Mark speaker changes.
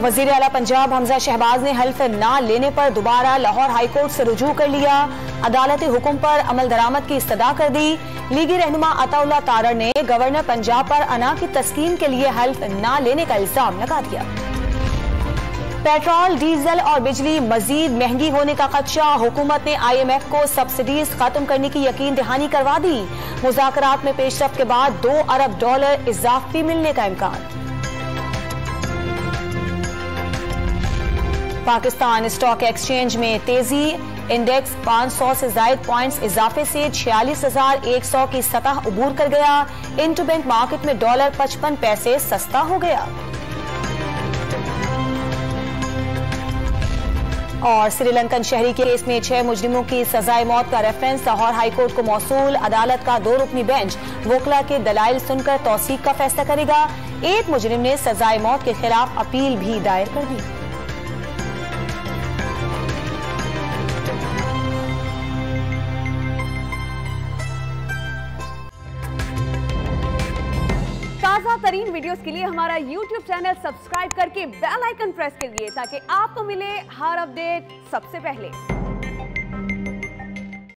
Speaker 1: वजीर आला पंजाब हमजा शहबाज ने हल्फ ना लेने पर दोबारा लाहौर हाईकोर्ट से रुजू कर लिया। अदालती हुक्म पर अमल दरामद की इस्तदा कर दी। लीगी रहनुमा अताउल्लाह तारड़ ने गवर्नर पंजाब पर अना की तस्कीन के लिए हल्फ ना लेने का इल्जाम लगा दिया। पेट्रोल, डीजल और बिजली मजीद महंगी होने का खदशा। हुकूमत ने IMF को सब्सिडीज खत्म करने की यकीन दहानी करवा दी। मुज़ाकरात में पेशरफ्त के बाद $2 अरब इजाफी मिलने का इम्कान। पाकिस्तान स्टॉक एक्सचेंज में तेजी। इंडेक्स 500 से जायद पॉइंट्स इजाफे से 46,100 की सतह अबूर कर गया। इंटरबैंक मार्केट में डॉलर 55 पैसे सस्ता हो गया। और श्रीलंकन शहरी के केस में 6 मुजरिमों की सजाए मौत का रेफरेंस लाहौर हाईकोर्ट को मौसूल। अदालत का 2 रुकनी बेंच वोकला के दलाइल सुनकर तौसीक का फैसला करेगा। एक मुजरिम ने सजाए मौत के खिलाफ अपील भी दायर कर दी।
Speaker 2: ताज़ा तरीन वीडियोस के लिए हमारा YouTube चैनल सब्सक्राइब करके बेल आइकन प्रेस करिए ताकि आपको मिले हर अपडेट सबसे पहले।